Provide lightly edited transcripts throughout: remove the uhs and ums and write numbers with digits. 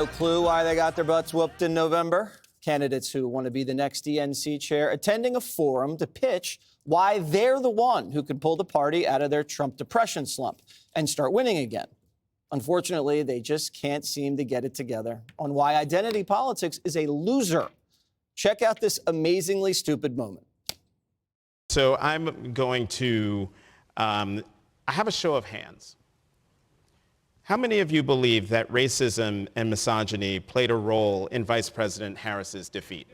No clue why they got their butts whooped in November. Candidates who want to be the next DNC chair attending a forum to pitch why they're the one who could pull the party out of their Trump depression slump and start winning again. Unfortunately, they just can't seem to get it together on why identity politics is a loser. Check out this amazingly stupid moment. So I'm going to, I have a show of hands. How many of you believe that racism and misogyny played a role in Vice President Harris's defeat?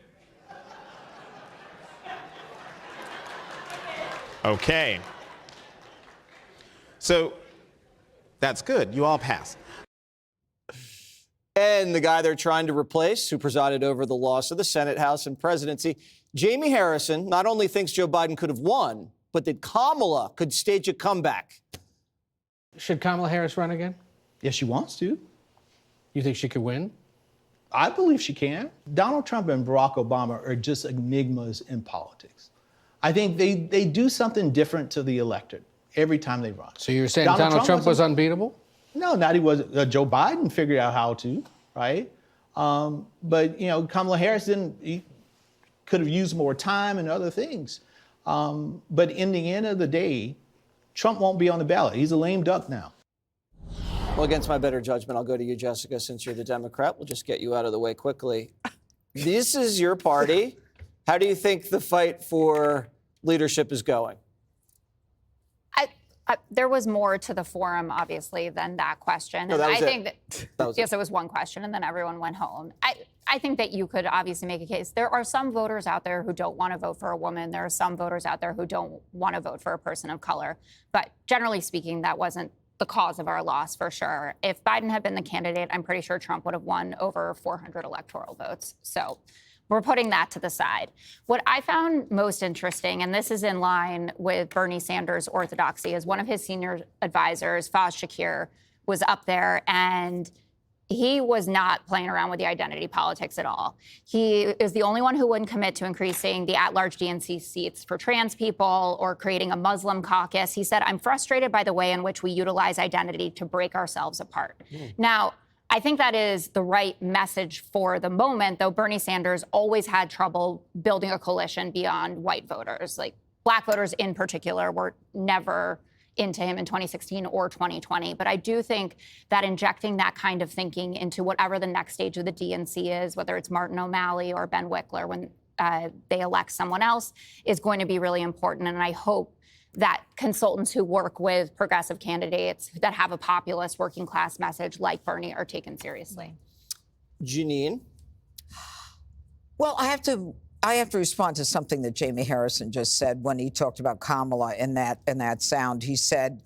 Okay. So that's good. You all passed. And the guy they're trying to replace, who presided over the loss of the Senate, House, and presidency, Jamie Harrison, not only thinks Joe Biden could have won, but that Kamala could stage a comeback. Should Kamala Harris run again? Yes, she wants to. You think she could win? I believe she can. Donald Trump and Barack Obama are just enigmas in politics. I think they do something different to the electorate every time they run. So you're saying Donald Trump was unbeatable? No, not he was. Joe Biden figured out how to, right? But, you know, Kamala Harris could have used more time and other things. But in the end of the day, Trump won't be on the ballot. He's a lame duck now. Well, against my better judgment, I'll go to you, Jessica, since you're the Democrat. We'll just get you out of the way quickly. This is your party. How do you think the fight for leadership is going? There was more to the forum, obviously, than that question. No, that was I think that was yes, it was one question, and then everyone went home. I think that you could obviously make a case. There are some voters out there who don't want to vote for a woman. There are some voters out there who don't want to vote for a person of color. But generally speaking, that wasn't the cause of our loss, for sure. If Biden had been the candidate, I'm pretty sure Trump would have won over 400 electoral votes. So we're putting that to the side. What I found most interesting, and this is in line with Bernie Sanders' orthodoxy, is one of his senior advisors, Faz Shakir, was up there, and he was not playing around with the identity politics at all. He is the only one who wouldn't commit to increasing the at-large DNC seats for trans people or creating a Muslim caucus. He said, "I'm frustrated by the way in which we utilize identity to break ourselves apart." Now, I think that is the right message for the moment, though Bernie Sanders always had trouble building a coalition beyond white voters. Like, black voters in particular were never into him in 2016 or 2020. But I do think that injecting that kind of thinking into whatever the next stage of the DNC is, whether it's Martin O'Malley or Ben Wickler when they elect someone else, is going to be really important. And I hope that consultants who work with progressive candidates that have a populist working class message like Bernie are taken seriously. Janine? Well, I have to respond to something that Jamie Harrison just said when he talked about Kamala in that sound. He said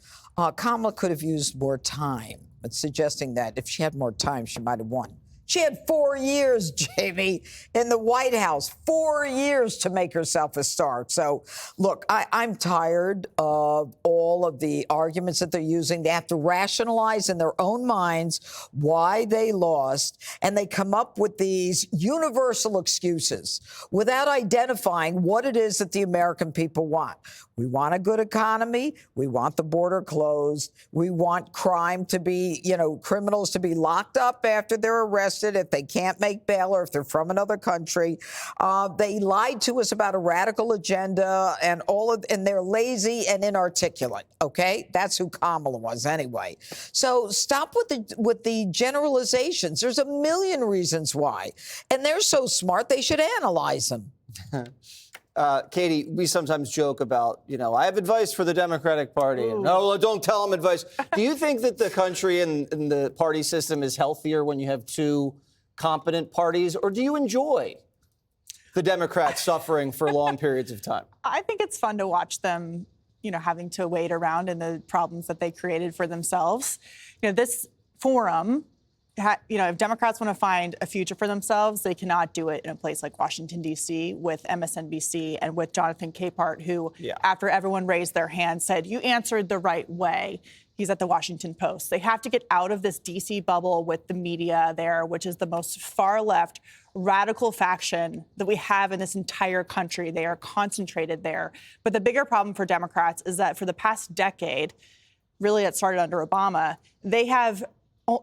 Kamala could have used more time. It's suggesting that if she had more time, she might have won. She had 4 years, Jamie, in the White House, 4 years to make herself a star. So, look, I'm tired of all of the arguments that they're using. They have to rationalize in their own minds why they lost, and they come up with these universal excuses without identifying what it is that the American people want. We want a good economy. We want the border closed. We want crime to be, criminals to be locked up after they're arrested if they can't make bail or if they're from another country. They lied to us about a radical agenda and and they're lazy and inarticulate. OK, that's who Kamala was anyway. So stop with the generalizations. There's a million reasons why. And they're so smart, they should analyze them. Katie, we sometimes joke about, I have advice for the Democratic Party. And, no, don't tell them advice. Do you think that the country and the party system is healthier when you have two competent parties? Or do you enjoy the Democrats suffering for long periods of time? I think it's fun to watch them, having to wait around and the problems that they created for themselves. This forum, if Democrats want to find a future for themselves, they cannot do it in a place like Washington, D.C. with MSNBC and with Jonathan Capehart, who, after everyone raised their hand, said, "You answered the right way." He's at the Washington Post. They have to get out of this D.C. bubble with the media there, which is the most far-left radical faction that we have in this entire country. They are concentrated there. But the bigger problem for Democrats is that for the past decade, really it started under Obama, they have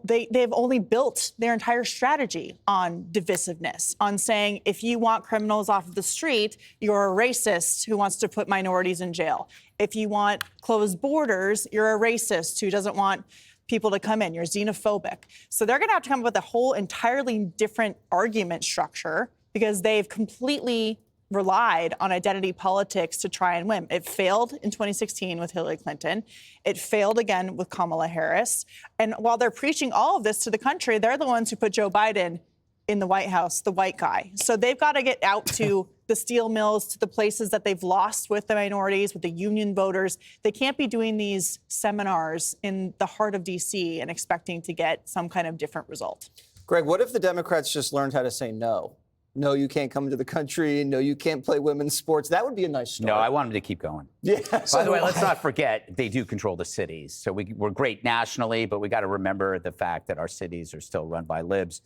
they've only built their entire strategy on divisiveness, on saying if you want criminals off of the street, you're a racist who wants to put minorities in jail. If you want closed borders, you're a racist who doesn't want people to come in. You're xenophobic. So they're going to have to come up with a whole entirely different argument structure because they've completely relied on identity politics to try and win. It failed in 2016 with Hillary Clinton. It failed again with Kamala Harris. And while they're preaching all of this to the country, they're the ones who put Joe Biden in the White House, the white guy. So they've got to get out to the steel mills, to the places that they've lost with the minorities, with the union voters. They can't be doing these seminars in the heart of D.C. and expecting to get some kind of different result. Greg, what if the Democrats just learned how to say no? No, you can't come to the country. No, you can't play women's sports. That would be a nice story. No, I want them to keep going. Yeah. By the way, let's not forget, they do control the cities. So we're great nationally, but we got to remember the fact that our cities are still run by libs.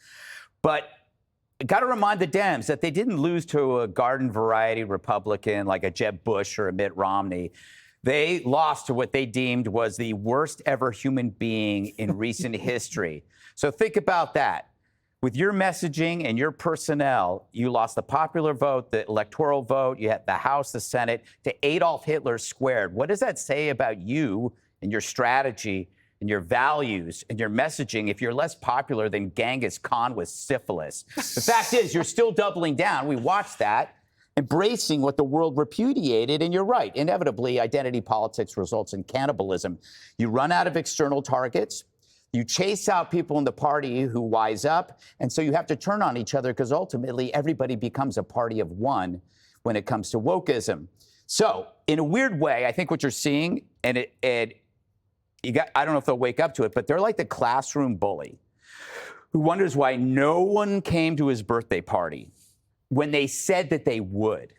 But got to remind the Dems that they didn't lose to a garden variety Republican like a Jeb Bush or a Mitt Romney. They lost to what they deemed was the worst ever human being in recent history. So think about that. With your messaging and your personnel, you lost the popular vote, the electoral vote, you had the House, the Senate, to Adolf Hitler squared. What does that say about you and your strategy and your values and your messaging if you're less popular than Genghis Khan with syphilis? The fact is, you're still doubling down. We watched that, embracing what the world repudiated. And you're right. Inevitably, identity politics results in cannibalism. You run out of external targets. You chase out people in the party who wise up, and so you have to turn on each other because ultimately everybody becomes a party of one when it comes to wokeism. So, in a weird way, I think what you're seeing, I don't know if they'll wake up to it, but they're like the classroom bully who wonders why no one came to his birthday party when they said that they would.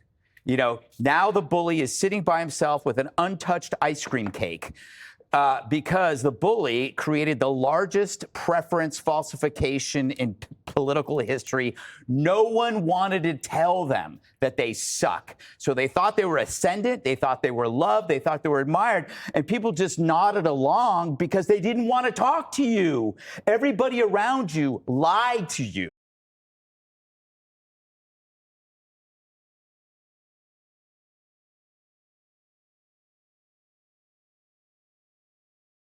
You know, now the bully is sitting by himself with an untouched ice cream cake. Because the bully created the largest preference falsification in political history. No one wanted to tell them that they suck. So they thought they were ascendant, they thought they were loved, they thought they were admired, and people just nodded along because they didn't want to talk to you. Everybody around you lied to you.